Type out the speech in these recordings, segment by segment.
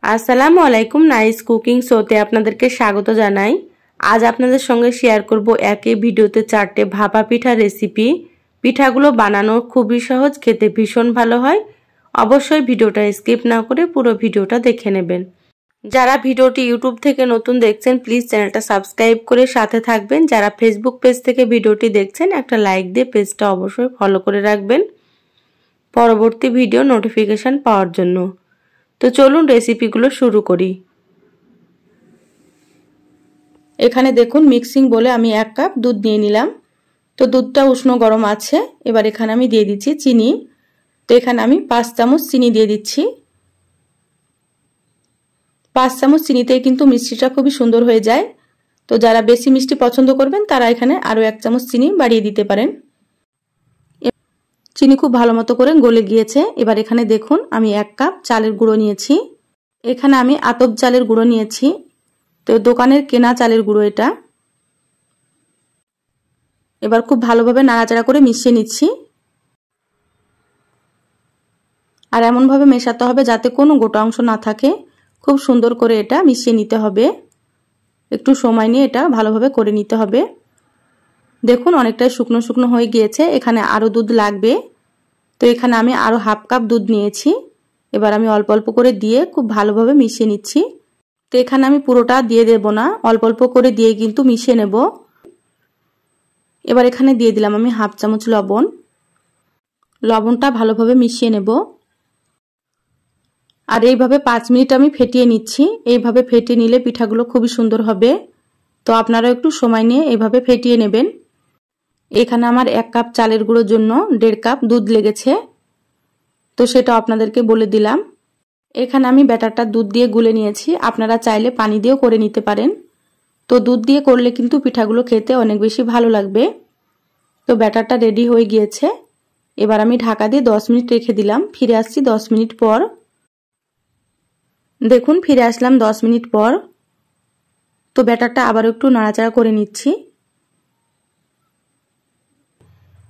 আসসালামু আলাইকুম। Nice cooking শোতে আপনাদেরকে স্বাগত জানাই। আজ আপনাদের সঙ্গে শেয়ার করব একই ভিডিওতে 4টে ভাপা পিঠার রেসিপি। পিঠাগুলো বানানো খুবই সহজ, খেতে ভীষণ ভালো হয়। অবশ্যই ভিডিওটা স্কিপ না করে পুরো ভিডিওটা দেখে নেবেন। যারা ভিডিওটি ইউটিউব থেকে নতুন দেখছেন প্লিজ চ্যানেলটা সাবস্ক্রাইব করে সাথে থাকবেন। যারা ফেসবুক পেজ থেকে ভিডিওটি দেখছেন একটা লাইক দিয়ে পেজটা অবশ্যই ফলো করে রাখবেন পরবর্তী ভিডিও নোটিফিকেশন পাওয়ার জন্য। তো চলুন রেসিপিগুলো শুরু করি। এখানে দেখুন মিক্সিং বলে আমি 1 কাপ দুধ নিয়ে নিলাম। তো দুধটা উষ্ণ গরম আছে। এবার এখানে আমি দিয়ে দিচ্ছি চিনি। তো এখানে আমি 5 চামচ চিনি দিয়ে দিচ্ছি। 5 চামচ চিনিতেই কিন্তু মিষ্টিটা খুবই সুন্দর হয়ে যায়। তো যারা বেশি মিষ্টি পছন্দ করবেন তারা এখানে আরও 1 চামচ চিনি বাড়িয়ে দিতে পারেন। চিনি খুব ভালো মতো করে গলে গিয়েছে। এবার এখানে দেখুন আমি 1 কাপ চালের গুঁড়ো নিয়েছি। এখানে আমি আতপ চালের গুঁড়ো নিয়েছি। তো দোকানের কেনা চালের গুঁড়ো এটা। এবার খুব ভালোভাবে নাড়াচাড়া করে মিশিয়ে নিচ্ছি। আর এমনভাবে মেশাতে হবে যাতে কোনো গোটা অংশ না থাকে। খুব সুন্দর করে এটা মিশিয়ে নিতে হবে। একটু সময় নিয়ে এটা ভালোভাবে করে নিতে হবে। দেখুন অনেকটাই শুকনো শুকনো হয়ে গিয়েছে। এখানে আরও দুধ লাগবে। তো এখানে আমি আরও হাফ কাপ দুধ নিয়েছি। এবার আমি অল্প অল্প করে দিয়ে খুব ভালোভাবে মিশিয়ে নিচ্ছি। তো এখানে আমি পুরোটা দিয়ে দেব না, অল্প অল্প করে দিয়ে কিন্তু মিশিয়ে নেব। এবার এখানে দিয়ে দিলাম আমি হাফ চামচ লবণ। লবণটা ভালোভাবে মিশিয়ে নেব। আর এইভাবে 5 মিনিট আমি ফেটিয়ে নিচ্ছি। এইভাবে ফেটিয়ে নিলে পিঠাগুলো খুবই সুন্দর হবে। তো আপনারা একটু সময় নিয়ে এইভাবে ফেটিয়ে নেবেন। এখানে আমার 1 কাপ চালের গুঁড়োর জন্য 1.5 কাপ দুধ লেগেছে। তো সেটা আপনাদেরকে বলে দিলাম। এখানে আমি ব্যাটারটা দুধ দিয়ে গুলে নিয়েছি। আপনারা চাইলে পানি দিয়েও করে নিতে পারেন। তো দুধ দিয়ে করলে কিন্তু পিঠাগুলো খেতে অনেক বেশি ভালো লাগবে। তো ব্যাটারটা রেডি হয়ে গিয়েছে। এবার আমি ঢাকা দিয়ে 10 মিনিট রেখে দিলাম। ফিরে আসছি 10 মিনিট পর। দেখুন ফিরে আসলাম 10 মিনিট পর। তো ব্যাটারটা আবার একটু নাড়াচাড়া করে নিচ্ছি।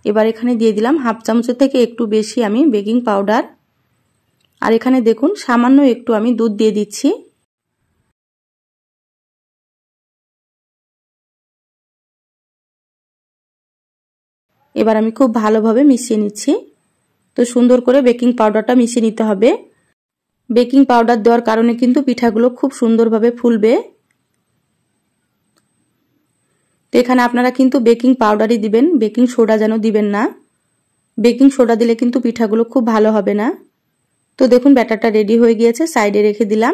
এবার এখানে দিয়ে দিলাম হাফ চামচের থেকে একটু বেশি আমি বেকিং পাউডার। আর এখানে দেখুন সামান্য একটু আমি দুধ দিয়ে দিচ্ছি। এবার আমি খুব ভালোভাবে মিশিয়ে নিচ্ছি। তো সুন্দর করে বেকিং পাউডারটা মিশিয়ে নিতে হবে। বেকিং পাউডার দেওয়ার কারণে কিন্তু পিঠাগুলো খুব সুন্দরভাবে ফুলবে। তো এখানে আপনারা কিন্তু বেকিং পাউডারই দিবেন, বেকিং সোডা যেন দিবেন না। বেকিং সোডা দিলে কিন্তু পিঠাগুলো খুব ভালো হবে না। তো দেখুন ব্যাটারটা রেডি হয়ে গিয়েছে, সাইডে রেখে দিলাম।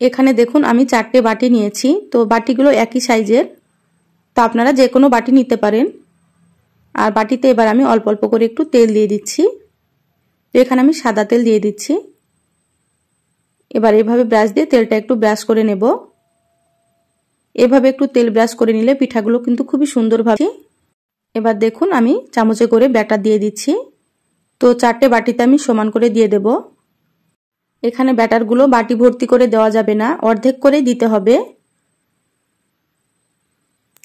এখানে দেখুন আমি 4টে বাটি নিয়েছি। তো বাটিগুলো একই সাইজের। তো আপনারা যে কোনো বাটি নিতে পারেন। আর বাটিতে এবার আমি অল্প অল্প করে একটু তেল দিয়ে দিচ্ছি। তো এখানে আমি সাদা তেল দিয়ে দিচ্ছি। এবার এভাবে ব্রাশ দিয়ে তেলটা একটু ব্রাশ করে নেব। এভাবে একটু তেল ব্রাশ করে নিলে পিঠাগুলো কিন্তু খুবই সুন্দরভাবে। এবার দেখুন আমি চামচে করে ব্যাটার দিয়ে দিচ্ছি। তো 4টে বাটিতে আমি সমান করে দিয়ে দেব। এখানে ব্যাটারগুলো বাটি ভর্তি করে দেওয়া যাবে না, অর্ধেক করে দিতে হবে।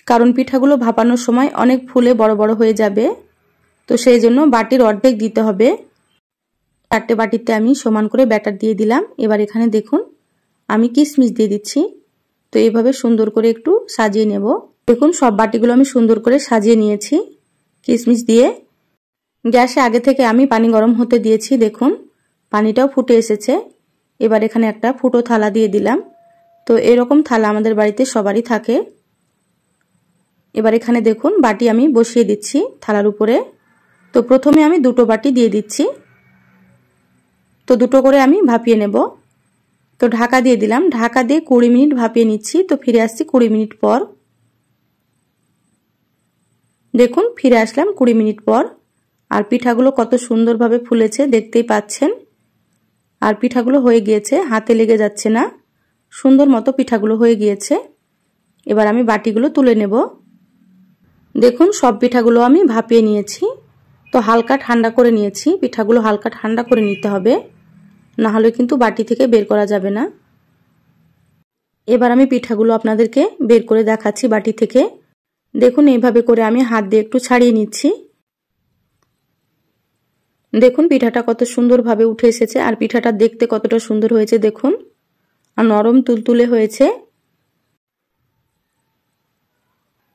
কারণ পিঠাগুলো ভাপানোর সময় অনেক ফুলে বড় বড় হয়ে যাবে। তো সেই জন্য বাটির অর্ধেক দিতে হবে। 4টে বাটিতে আমি সমান করে ব্যাটার দিয়ে দিলাম। এবার এখানে দেখুন আমি কিশমিশ দিয়ে দিচ্ছি। তো এইভাবে সুন্দর করে একটু সাজিয়ে নেব। দেখুন সব বাটিগুলো আমি সুন্দর করে সাজিয়ে নিয়েছি কিশমিশ দিয়ে। গ্যাসে আগে থেকে আমি পানি গরম হতে দিয়েছি। দেখুন পানিটাও ফুটে এসেছে। এবার এখানে একটা ফুটো থালা দিয়ে দিলাম। তো এরকম থালা আমাদের বাড়িতে সবারই থাকে। এবার এখানে দেখুন বাটি আমি বসিয়ে দিচ্ছি থালার উপরে। তো প্রথমে আমি 2টো বাটি দিয়ে দিচ্ছি। তো 2টো করে আমি ভাপিয়ে নেব। তো ঢাকা দিয়ে দিলাম। ঢাকা দিয়ে 20 মিনিট ভাপিয়ে নিচ্ছি। তো ফিরে আসছি 20 মিনিট পর। দেখুন ফিরে আসলাম 20 মিনিট পর। আর পিঠাগুলো কত সুন্দরভাবে ফুলেছে দেখতেই পাচ্ছেন। আর পিঠাগুলো হয়ে গিয়েছে, হাতে লেগে যাচ্ছে না। সুন্দর মতো পিঠাগুলো হয়ে গিয়েছে। এবার আমি বাটিগুলো তুলে নেব। দেখুন সব পিঠাগুলো আমি ভাপিয়ে নিয়েছি। তো হালকা ঠান্ডা করে নিয়েছি। পিঠাগুলো হালকা ঠান্ডা করে নিতে হবে, না হলে কিন্তু বাটি থেকে বের করা যাবে না। এবার আমি পিঠাগুলো আপনাদেরকে বের করে দেখাচ্ছি বাটি থেকে। দেখুন এইভাবে করে আমি হাত দিয়ে একটু ছাড়িয়ে নিচ্ছি। দেখুন পিঠাটা কত সুন্দরভাবে উঠে এসেছে। আর পিঠাটা দেখতে কতটা সুন্দর হয়েছে দেখুন। আর নরম তুলতুলে হয়েছে।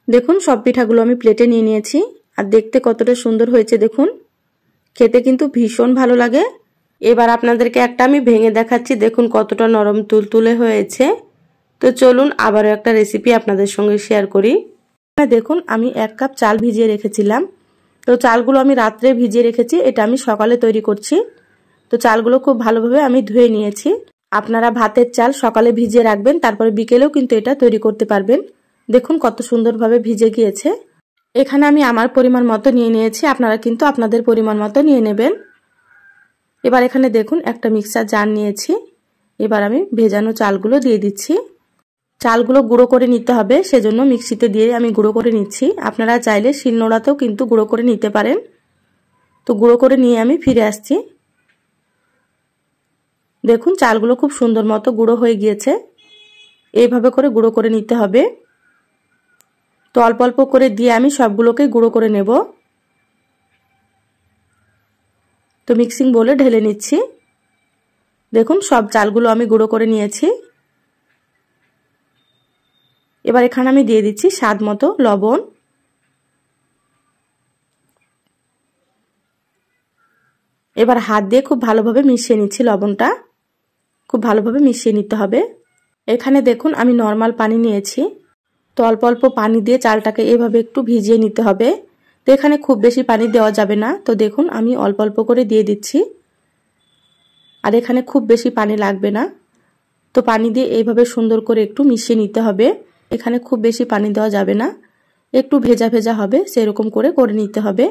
দেখুন সব পিঠাগুলো আমি প্লেটে নিয়ে নিয়েছি। আর দেখতে কতটা সুন্দর হয়েছে দেখুন, খেতে কিন্তু ভীষণ ভালো লাগে। এবার আপনাদেরকে একটা আমি ভেঙে দেখাচ্ছি, দেখুন কতটা নরম তুলতুলে হয়েছে। তো চলুন আবারও একটা রেসিপি আপনাদের সঙ্গে শেয়ার করি। দেখুন আমি 1 কাপ চাল ভিজিয়ে রেখেছিলাম। তো চালগুলো আমি রাত্রে ভিজিয়ে রেখেছি, এটা আমি সকালে তৈরি করছি। তো চালগুলো খুব ভালোভাবে আমি ধুয়ে নিয়েছি। আপনারা ভাতের চাল সকালে ভিজিয়ে রাখবেন, তারপরে বিকেলেও কিন্তু এটা তৈরি করতে পারবেন। দেখুন কত সুন্দরভাবে ভিজে গিয়েছে। এখানে আমি আমার পরিমাণ মতো নিয়ে নিয়েছি, আপনারা কিন্তু আপনাদের পরিমাণ মতো নিয়ে নেবেন। এবার এখানে দেখুন একটা মিক্সার জার নিয়েছি। এবার আমি ভেজানো চালগুলো দিয়ে দিচ্ছি। চালগুলো গুঁড়ো করে নিতে হবে, সেজন্য মিক্সিতে দিয়ে আমি গুঁড়ো করে নিচ্ছি। আপনারা চাইলে শিলনোড়াতেও কিন্তু গুঁড়ো করে নিতে পারেন। তো গুঁড়ো করে নিয়ে আমি ফিরে আসছি। দেখুন চালগুলো খুব সুন্দর মতো গুঁড়ো হয়ে গিয়েছে। এইভাবে করে গুঁড়ো করে নিতে হবে। তো অল্প অল্প করে দিয়ে আমি সবগুলোকে গুঁড়ো করে নেব। তো মিক্সিং বোলে ঢেলে নিচ্ছি। দেখুন সব চালগুলো আমি গুঁড়ো করে নিয়েছি। এবার এখানে আমি দিয়ে দিচ্ছি স্বাদ মতো লবণ। এবার হাত দিয়ে খুব ভালোভাবে মিশিয়ে নিচ্ছি লবণটা। খুব ভালোভাবে মিশিয়ে নিতে হবে। এখানে দেখুন আমি নর্মাল পানি নিয়েছি। তো অল্প অল্প পানি দিয়ে চালটাকে এভাবে একটু ভিজিয়ে নিতে হবে। তো এখানে খুব বেশি পানি দেওয়া যাবে না। তো দেখুন আমি অল্প অল্প করে দিয়ে দিচ্ছি। আর এখানে খুব বেশি পানি লাগবে না। তো পানি দিয়ে এইভাবে সুন্দর করে একটু মিশিয়ে নিতে হবে। এখানে খুব বেশি পানি দেওয়া যাবে না, একটু ভেজা ভেজা হবে সেরকম করে নিতে হবে।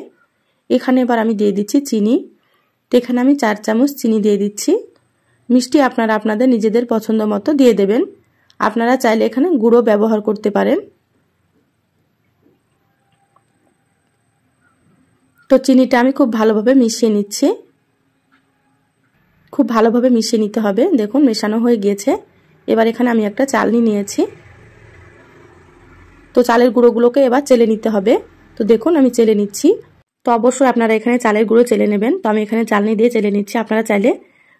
এখানে এবার আমি দিয়ে দিচ্ছি চিনি। তো এখানে আমি 4 চামচ চিনি দিয়ে দিচ্ছি। মিষ্টি আপনারা আপনাদের নিজেদের পছন্দ মতো দিয়ে দেবেন। আপনারা চাইলে এখানে গুঁড়ো ব্যবহার করতে পারেন। তো চিনিটা আমি খুব ভালোভাবে মিশিয়ে নিচ্ছি। খুব ভালোভাবে মিশিয়ে নিতে হবে। দেখুন মেশানো হয়ে গিয়েছে। এবার এখানে আমি একটা চালনি নিয়েছি। তো চালের গুঁড়োগুলোকে এবার চেলে নিতে হবে। তো দেখুন আমি চেলে নিচ্ছি। তো অবশ্যই আপনারা এখানে চালের গুঁড়ো চেলে নেবেন। তো আমি এখানে চালনি দিয়ে চেলে নিচ্ছি। আপনারা চাইলে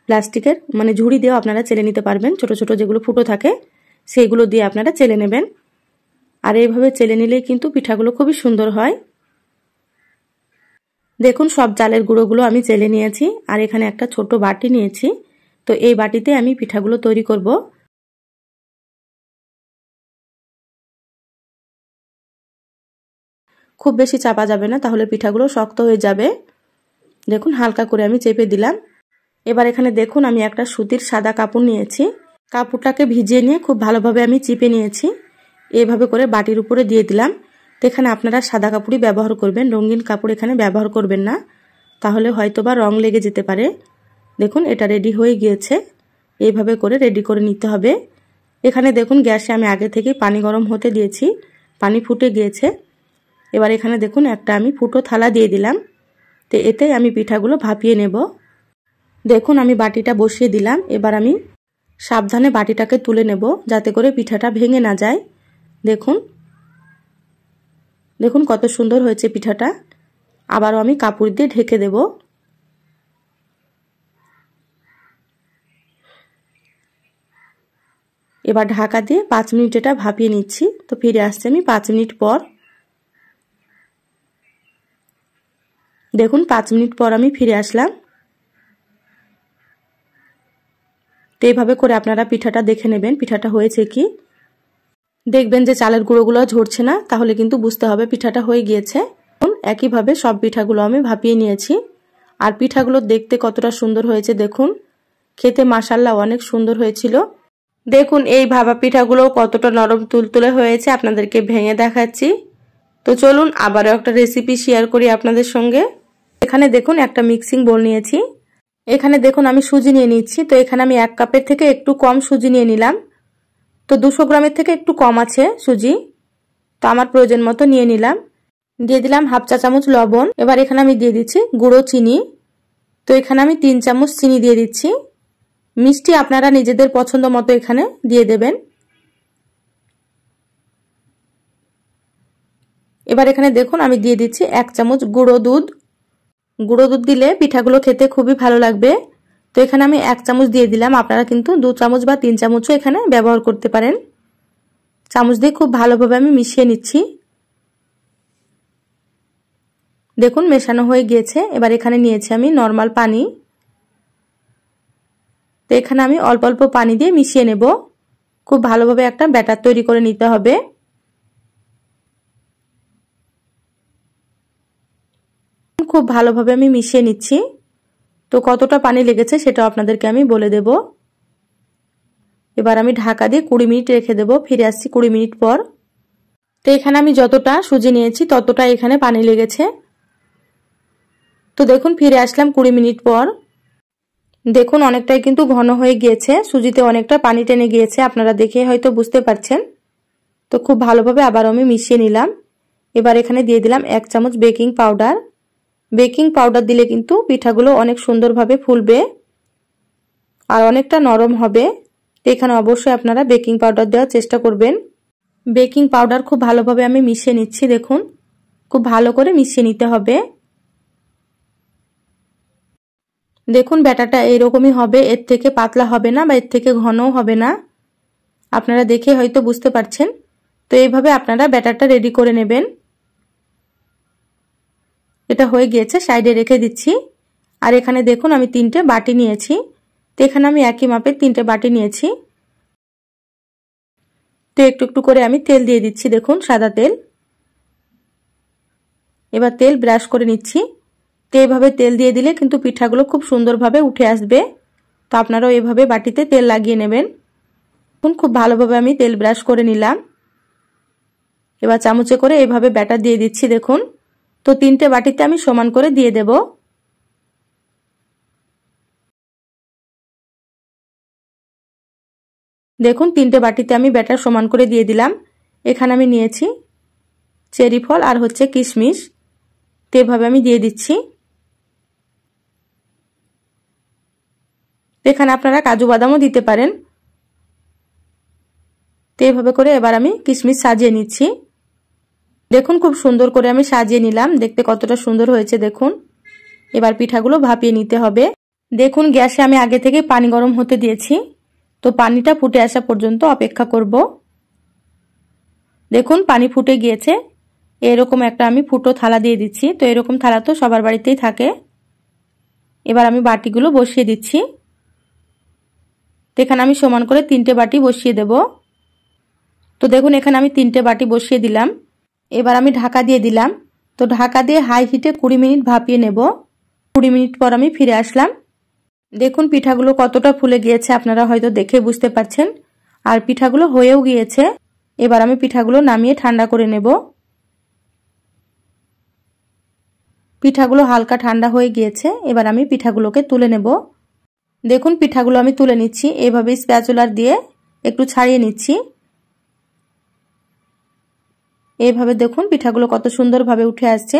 প্লাস্টিকের ঝুড়ি দিয়েও আপনারা চেলে নিতে পারবেন। ছোট ছোট যেগুলো ফুটো থাকে সেইগুলো দিয়ে আপনারা চেলে নেবেন। আর এইভাবে চেলে নিলেই কিন্তু পিঠাগুলো খুবই সুন্দর হয়। দেখুন সব চালের গুঁড়োগুলো আমি চেলে নিয়েছি। আর এখানে একটা ছোট বাটি নিয়েছি। তো এই বাটিতে আমি পিঠাগুলো তৈরি করব। খুব বেশি চাপা যাবে না, তাহলে পিঠাগুলো শক্ত হয়ে যাবে। দেখুন হালকা করে আমি চেপে দিলাম। এবার এখানে দেখুন আমি একটা সুতির সাদা কাপড় নিয়েছি। কাপড়টাকে ভিজিয়ে নিয়ে খুব ভালোভাবে আমি চিপে নিয়েছি। এইভাবে করে বাটির উপরে দিয়ে দিলাম। তো এখানে আপনারা সাদা কাপড়ই ব্যবহার করবেন, রঙিন কাপড় এখানে ব্যবহার করবেন না, তাহলে হয়তোবা রং লেগে যেতে পারে। দেখুন এটা রেডি হয়ে গিয়েছে। এইভাবে করে রেডি করে নিতে হবে। এখানে দেখুন গ্যাসে আমি আগে থেকে পানি গরম হতে দিয়েছি, পানি ফুটে গিয়েছে। এবার এখানে দেখুন একটা আমি ফুটো থালা দিয়ে দিলাম। তো এতে আমি পিঠাগুলো ভাপিয়ে নেব। দেখুন আমি বাটিটা বসিয়ে দিলাম। এবার আমি সাবধানে বাটিটাকে তুলে নেব, যাতে করে পিঠাটা ভেঙে না যায়। দেখুন দেখুন কত সুন্দর হয়েছে পিঠাটা। আবারও আমি কাপড় দিয়ে ঢেকে দেব। এবার ঢাকা দিয়ে 5 মিনিট এটা ভাপিয়ে নিচ্ছি। তো ফিরে আসছি আমি 5 মিনিট পর। দেখুন 5 মিনিট পর আমি ফিরে আসলাম। তো এইভাবে করে আপনারা পিঠাটা দেখে নেবেন পিঠাটা হয়েছে কি। দেখবেন যে চালের গুঁড়োগুলো ঝরছে না, তাহলে কিন্তু বুঝতে হবে পিঠাটা হয়ে গিয়েছে। একইভাবে সব পিঠাগুলো আমি ভাপিয়ে নিয়েছি। আর পিঠাগুলো দেখতে কতটা সুন্দর হয়েছে দেখুন, খেতে মাশাআল্লাহ অনেক সুন্দর হয়েছিল। দেখুন এই ভাপা পিঠাগুলো কতটা নরম তুলতুলে হয়েছে, আপনাদেরকে ভেঙে দেখাচ্ছি। তো চলুন আবারও একটা রেসিপি শেয়ার করি আপনাদের সঙ্গে। এখানে দেখুন একটা মিক্সিং বোল নিয়েছি। এখানে দেখুন আমি সুজি নিয়ে নিচ্ছি। তো এখানে আমি 1 কাপের থেকে একটু কম সুজি নিয়ে নিলাম। তো 200 গ্রামের থেকে একটু কম আছে সুজি। তো আমার প্রয়োজন মতো নিয়ে নিলাম। দিয়ে দিলাম 1/2 চা চামচ লবণ। এবার এখানে আমি দিয়ে দিচ্ছি গুঁড়ো চিনি। তো এখানে আমি 3 চামচ চিনি দিয়ে দিচ্ছি। মিষ্টি আপনারা নিজেদের পছন্দ মতো এখানে দিয়ে দেবেন। এবার এখানে দেখুন আমি দিয়ে দিচ্ছি 1 চামচ গুঁড়ো দুধ। গুঁড়ো দুধ দিলে পিঠাগুলো খেতে খুবই ভালো লাগবে। তো এখানে আমি 1 চামচ দিয়ে দিলাম, আপনারা কিন্তু 2 চামচ বা 3 চামচও এখানে ব্যবহার করতে পারেন। চামচ দিয়ে খুব ভালোভাবে আমি মিশিয়ে নিচ্ছি। দেখুন মেশানো হয়ে গিয়েছে। এবার এখানে নিয়েছি আমি নরমাল পানি। তো এখানে আমি অল্প অল্প পানি দিয়ে মিশিয়ে নেব। খুব ভালোভাবে একটা ব্যাটার তৈরি করে নিতে হবে। খুব ভালোভাবে আমি মিশিয়ে নিচ্ছি। তো কতটা পানি লেগেছে সেটা আপনাদেরকে আমি বলে দেব। এবার আমি ঢাকা দিয়ে 20 মিনিট রেখে দেব। ফিরে আসছি 20 মিনিট পর। তো এখানে আমি যতটা সুজি নিয়েছি ততটা এখানে পানি লেগেছে। তো দেখুন ফিরে আসলাম 20 মিনিট পর। দেখুন অনেকটাই কিন্তু ঘন হয়ে গিয়েছে, সুজিতে অনেকটা পানি টেনে গিয়েছে, আপনারা দেখে হয়তো বুঝতে পারছেন। তো খুব ভালোভাবে আবার আমি মিশিয়ে নিলাম। এবার এখানে দিয়ে দিলাম 1 চামচ বেকিং পাউডার। বেকিং পাউডার দিলে কিন্তু পিঠাগুলো অনেক সুন্দরভাবে ফুলবে আর অনেকটা নরম হবে। তো এখানে অবশ্যই আপনারা বেকিং পাউডার দেওয়ার চেষ্টা করবেন। বেকিং পাউডার খুব ভালোভাবে আমি মিশিয়ে নিচ্ছি। দেখুন খুব ভালো করে মিশিয়ে নিতে হবে। দেখুন ব্যাটারটা এইরকমই হবে, এর থেকে পাতলা হবে না বা এর থেকে ঘনও হবে না, আপনারা দেখে হয়তো বুঝতে পারছেন। তো এইভাবে আপনারা ব্যাটারটা রেডি করে নেবেন। এটা হয়ে গিয়েছে, সাইডে রেখে দিচ্ছি। আর এখানে দেখুন আমি 3টে বাটি নিয়েছি। তো এখানে আমি একই মাপের 3টে বাটি নিয়েছি। তো একটু একটু করে আমি তেল দিয়ে দিচ্ছি, দেখুন সাদা তেল। এবার তেল ব্রাশ করে নিচ্ছি। তো এইভাবে তেল দিয়ে দিলে কিন্তু পিঠাগুলো খুব সুন্দরভাবে উঠে আসবে। তো আপনারাও এইভাবে বাটিতে তেল লাগিয়ে নেবেন। এখন খুব ভালোভাবে আমি তেল ব্রাশ করে নিলাম। এবার চামচে করে এইভাবে ব্যাটার দিয়ে দিচ্ছি। দেখুন তো 3টে বাটিতে আমি সমান করে দিয়ে দেব। দেখুন 3টে বাটিতে আমি ব্যাটার সমান করে দিয়ে দিলাম। এখানে আমি নিয়েছি চেরি ফল আর হচ্ছে কিশমিশ। তো এভাবে আমি দিয়ে দিচ্ছি। এখানে আপনারা কাজু বাদামও দিতে পারেন। তো এভাবে করে এবার আমি কিশমিশ সাজিয়ে নিচ্ছি। দেখুন খুব সুন্দর করে আমি সাজিয়ে নিলাম, দেখতে কতটা সুন্দর হয়েছে দেখুন। এবার পিঠাগুলো ভাপিয়ে নিতে হবে। দেখুন গ্যাসে আমি আগে থেকে পানি গরম হতে দিয়েছি। তো পানিটা ফুটে আসা পর্যন্ত অপেক্ষা করব। দেখুন পানি ফুটে গিয়েছে। এরকম একটা আমি ফুটো থালা দিয়ে দিচ্ছি। তো এরকম থালা তো সবার বাড়িতেই থাকে। এবার আমি বাটিগুলো বসিয়ে দিচ্ছি। তো এখানে আমি সমান করে 3টে বাটি বসিয়ে দেব। তো দেখুন এখানে আমি 3টে বাটি বসিয়ে দিলাম। এবার আমি ঢাকা দিয়ে দিলাম। তো ঢাকা দিয়ে হাই হিটে 20 মিনিট ভাপিয়ে নেব। 20 মিনিট পর আমি ফিরে আসলাম। দেখুন পিঠাগুলো কতটা ফুলে গিয়েছে, আপনারা হয়তো দেখে বুঝতে পারছেন। আর পিঠাগুলো হয়েও গিয়েছে। এবার আমি পিঠাগুলো নামিয়ে ঠান্ডা করে নেব। পিঠাগুলো হালকা ঠান্ডা হয়ে গিয়েছে। এবার আমি পিঠাগুলোকে তুলে নেব। দেখুন পিঠাগুলো আমি তুলে নিচ্ছি। এইভাবে স্প্যাচুলার দিয়ে একটু ছাড়িয়ে নিচ্ছি। এইভাবে দেখুন পিঠাগুলো কত সুন্দরভাবে উঠে আসছে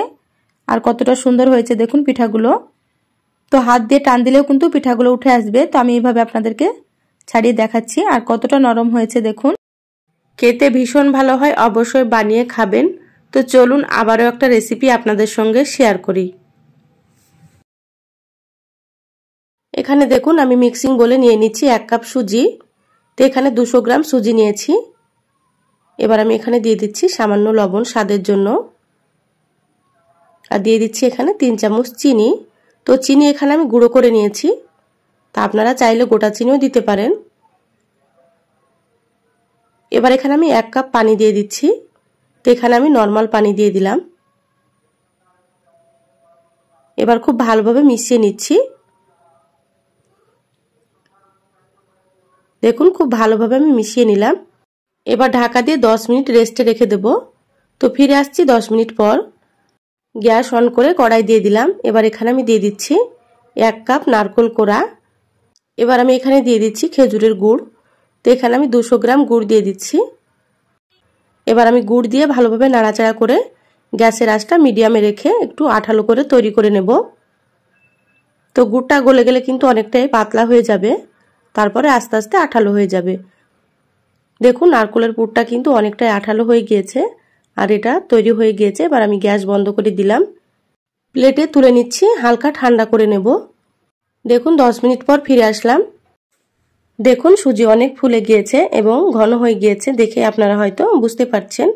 আর কতটা সুন্দর হয়েছে দেখুন পিঠাগুলো। তো হাত দিয়ে টান দিলেও কিন্তু পিঠাগুলো উঠে আসবে। তো আমি এইভাবে আপনাদেরকে ছাড়িয়ে দেখাচ্ছি আর কতটা নরম হয়েছে দেখুন। খেতে ভীষণ ভালো হয়, অবশ্যই বানিয়ে খাবেন। তো চলুন আবারও একটা রেসিপি আপনাদের সঙ্গে শেয়ার করি। এখানে দেখুন আমি মিক্সিং বলে নিয়ে নিচ্ছি 1 কাপ সুজি। তো এখানে 200 গ্রাম সুজি নিয়েছি। এবার আমি এখানে দিয়ে দিচ্ছি সামান্য লবণ স্বাদের জন্য। আর দিয়ে দিচ্ছি এখানে 3 চামচ চিনি। তো চিনি এখানে আমি গুঁড়ো করে নিয়েছি। তা আপনারা চাইলে গোটা চিনিও দিতে পারেন। এবার এখানে আমি 1 কাপ পানি দিয়ে দিচ্ছি। তো এখানে আমি নরমাল পানি দিয়ে দিলাম। এবার খুব ভালোভাবে মিশিয়ে নিচ্ছি। দেখুন খুব ভালোভাবে আমি মিশিয়ে নিলাম। এবার ঢাকা দিয়ে 10 মিনিট রেস্টে রেখে দেব। তো ফিরে আসছি 10 মিনিট পর। গ্যাস অন করে কড়াই দিয়ে দিলাম। এবার এখানে আমি দিয়ে দিচ্ছি 1 কাপ নারকেল কোড়া। এবার আমি এখানে দিয়ে দিচ্ছি খেজুরের গুড়। তো এখানে আমি 200 গ্রাম গুড় দিয়ে দিচ্ছি। এবার আমি গুড় দিয়ে ভালোভাবে নাড়াচাড়া করে গ্যাসের আঁচটা মিডিয়ামে রেখে একটু আঠালো করে তৈরি করে নেব। তো গুড়টা গলে গেলে কিন্তু অনেকটাই পাতলা হয়ে যাবে, তারপরে আস্তে আস্তে আঠালো হয়ে যাবে। দেখুন নারকেলের পুরটা কিন্তু অনেকটাই আঠালো হয়ে গিয়েছে আর এটা তৈরি হয়ে গিয়েছে। এবার আমি গ্যাস বন্ধ করে দিলাম। প্লেটে তুলে নিচ্ছি, হালকা ঠান্ডা করে নেব। দেখুন 10 মিনিট পর ফিরে আসলাম। দেখুন সুজি অনেক ফুলে গিয়েছে এবং ঘন হয়ে গিয়েছে, দেখে আপনারা হয়তো বুঝতে পারছেন।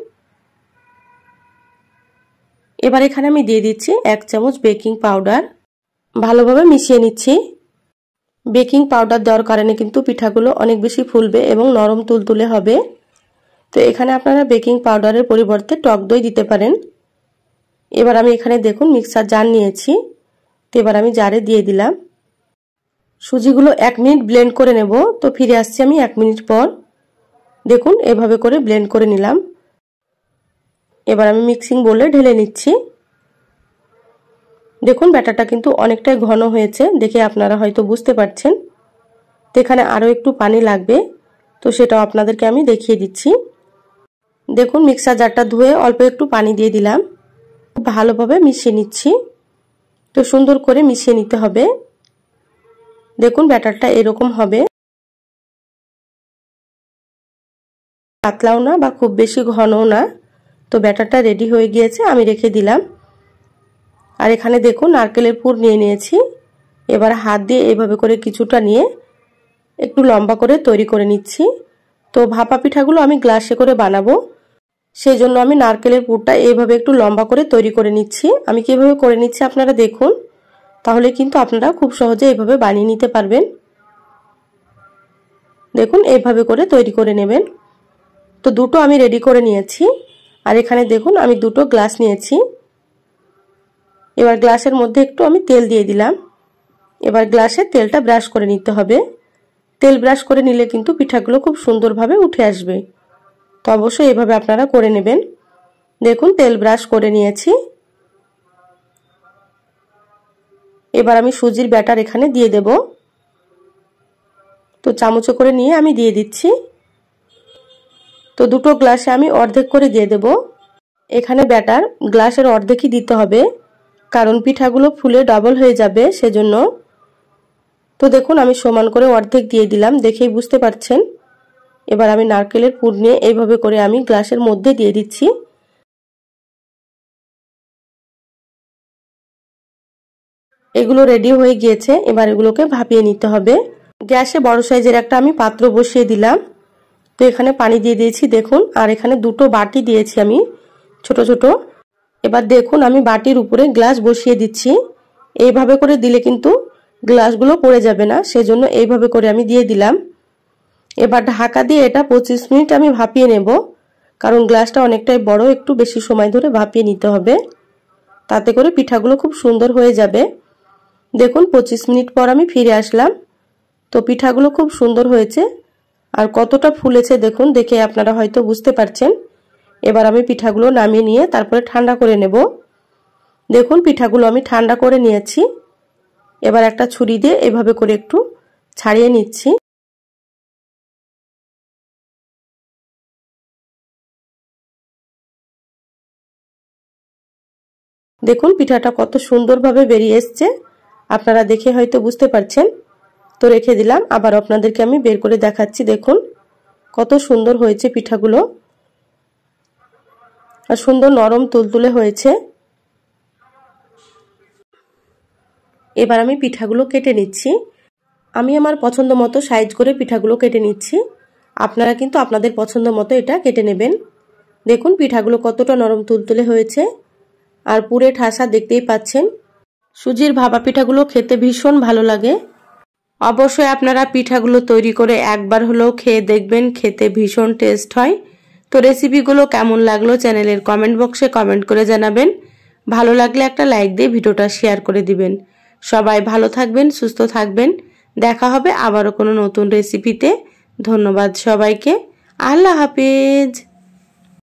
এবার এখানে আমি দিয়ে দিচ্ছি 1 চামচ বেকিং পাউডার। ভালোভাবে মিশিয়ে নিচ্ছি। বেকিং পাউডার দেওয়ার কারণে কিন্তু পিঠাগুলো অনেক বেশি ফুলবে এবং নরম তুলতুলে হবে। তো এখানে আপনারা বেকিং পাউডারের পরিবর্তে টক দই দিতে পারেন। এবার আমি এখানে দেখুন মিক্সার জার নিয়েছি, তো এবার আমি জারে দিয়ে দিলাম। সুজিগুলো 1 মিনিট ব্লেন্ড করে নেব। তো ফিরে আসছি আমি 1 মিনিট পর। দেখুন এভাবে করে ব্লেন্ড করে নিলাম। এবার আমি মিক্সিং বোলে ঢেলে নিচ্ছি। দেখুন ব্যাটারটা কিন্তু অনেকটাই ঘন হয়েছে, দেখে আপনারা হয়তো বুঝতে পারছেন। তো এখানে আরও একটু পানি লাগবে, তো সেটাও আপনাদেরকে আমি দেখিয়ে দিচ্ছি। দেখুন মিক্সার জারটা ধুয়ে অল্প একটু পানি দিয়ে দিলাম। ভালোভাবে মিশিয়ে নিচ্ছি। তো সুন্দর করে মিশিয়ে নিতে হবে। দেখুন ব্যাটারটা এরকম হবে, পাতলাও না বা খুব বেশি ঘনও না। তো ব্যাটারটা রেডি হয়ে গিয়েছে, আমি রেখে দিলাম। আর এখানে দেখুন নারকেলের পুর নিয়ে নিয়েছি। এবার হাত দিয়ে এইভাবে করে কিছুটা নিয়ে একটু লম্বা করে তৈরি করে নিচ্ছি। তো ভাপা পিঠাগুলো আমি গ্লাসে করে বানাবো, সেই জন্য আমি নারকেলের পুরটা এইভাবে একটু লম্বা করে তৈরি করে নিচ্ছি। আমি কিভাবে করে নিচ্ছি আপনারা দেখুন, তাহলে কিন্তু আপনারা খুব সহজে এইভাবে বানিয়ে নিতে পারবেন। দেখুন এইভাবে করে তৈরি করে নেবেন। তো দুটো আমি রেডি করে নিয়েছি। আর এখানে দেখুন আমি দুটো গ্লাস নিয়েছি। এবার গ্লাসের মধ্যে একটু আমি তেল দিয়ে দিলাম। এবার গ্লাসে তেলটা ব্রাশ করে নিতে হবে। তেল ব্রাশ করে নিলে কিন্তু পিঠাগুলো খুব সুন্দরভাবে উঠে আসবে। তো অবশ্যই এভাবে আপনারা করে নেবেন। দেখুন তেল ব্রাশ করে নিয়েছি। এবার আমি সুজির ব্যাটার এখানে দিয়ে দেব। তো চামচে করে নিয়ে আমি দিয়ে দিচ্ছি। তো দুটো গ্লাসে আমি অর্ধেক করে দিয়ে দেব। এখানে ব্যাটার গ্লাসের অর্ধেকই দিতে হবে, কারণ পিঠাগুলো ফুলে ডাবল হয়ে যাবে সেজন্য। তো দেখুন আমি সমান করে অর্ধেক দিয়ে দিলাম, দেখেই বুঝতে পারছেন। এবার আমি নারকেলের পুর নিয়ে এইভাবে করে আমি গ্লাসের মধ্যে দিয়ে দিচ্ছি। এগুলো রেডি হয়ে গিয়েছে। এবার এগুলোকে ভাপিয়ে নিতে হবে। গ্যাসে বড় সাইজের একটা আমি পাত্র বসিয়ে দিলাম। তো এখানে পানি দিয়ে দিয়েছি দেখুন। আর এখানে দুটো বাটি দিয়েছি আমি ছোট ছোট। এবার দেখুন আমি বাটির উপরে গ্লাস বসিয়ে দিচ্ছি। এইভাবে করে দিলে কিন্তু গ্লাসগুলো পড়ে যাবে না, সেজন্য এইভাবে করে আমি দিয়ে দিলাম। এবার ঢাকা দিয়ে এটা 25 মিনিট আমি ভাপিয়ে নেব, কারণ গ্লাসটা অনেকটাই বড়, একটু বেশি সময় ধরে ভাপিয়ে নিতে হবে, তাতে করে পিঠাগুলো খুব সুন্দর হয়ে যাবে। দেখুন 25 মিনিট পর আমি ফিরে আসলাম। তো পিঠাগুলো খুব সুন্দর হয়েছে আর কতটা ফুলেছে দেখুন, দেখে আপনারা হয়তো বুঝতে পারছেন। এবার আমি পিঠাগুলো নামিয়ে নিয়ে তারপরে ঠান্ডা করে নেব। দেখুন পিঠাগুলো আমি ঠান্ডা করে নিয়েছি। এবার একটা ছুরি দিয়ে এভাবে করে একটু ছাড়িয়ে নিচ্ছি। দেখুন পিঠাটা কত সুন্দরভাবে বেরিয়ে এসছে, আপনারা দেখে হয়তো বুঝতে পারছেন। তো রেখে দিলাম, আবার আপনাদেরকে আমি বের করে দেখাচ্ছি। দেখুন কত সুন্দর হয়েছে পিঠাগুলো, আর সুন্দর নরম তুলতুলে হয়েছে। এবার আমি পিঠাগুলো কেটে নিচ্ছি। আমি আমার পছন্দ মতো সাইজ করে পিঠাগুলো কেটে নিচ্ছি। আপনারা কিন্তু আপনাদের পছন্দ মতো এটা কেটে নেবেন। দেখুন পিঠাগুলো কতটা নরম তুলতুলে হয়েছে আর পুরে ঠাসা, দেখতেই পাচ্ছেন। সুজির ভাপা পিঠাগুলো খেতে ভীষণ ভালো লাগে। অবশ্যই আপনারা পিঠাগুলো তৈরি করে একবার হলেও খেয়ে দেখবেন, খেতে ভীষণ টেস্ট হয়। তো রেসিপিগুলো কেমন লাগলো চ্যানেলের কমেন্ট বক্সে কমেন্ট করে জানাবেন। ভালো লাগলে একটা লাইক দিয়ে ভিডিওটা শেয়ার করে দিবেন। সবাই ভালো থাকবেন, সুস্থ থাকবেন। দেখা হবে আবারও কোনো নতুন রেসিপিতে। ধন্যবাদ সবাইকে। আল্লাহ হাফেজ।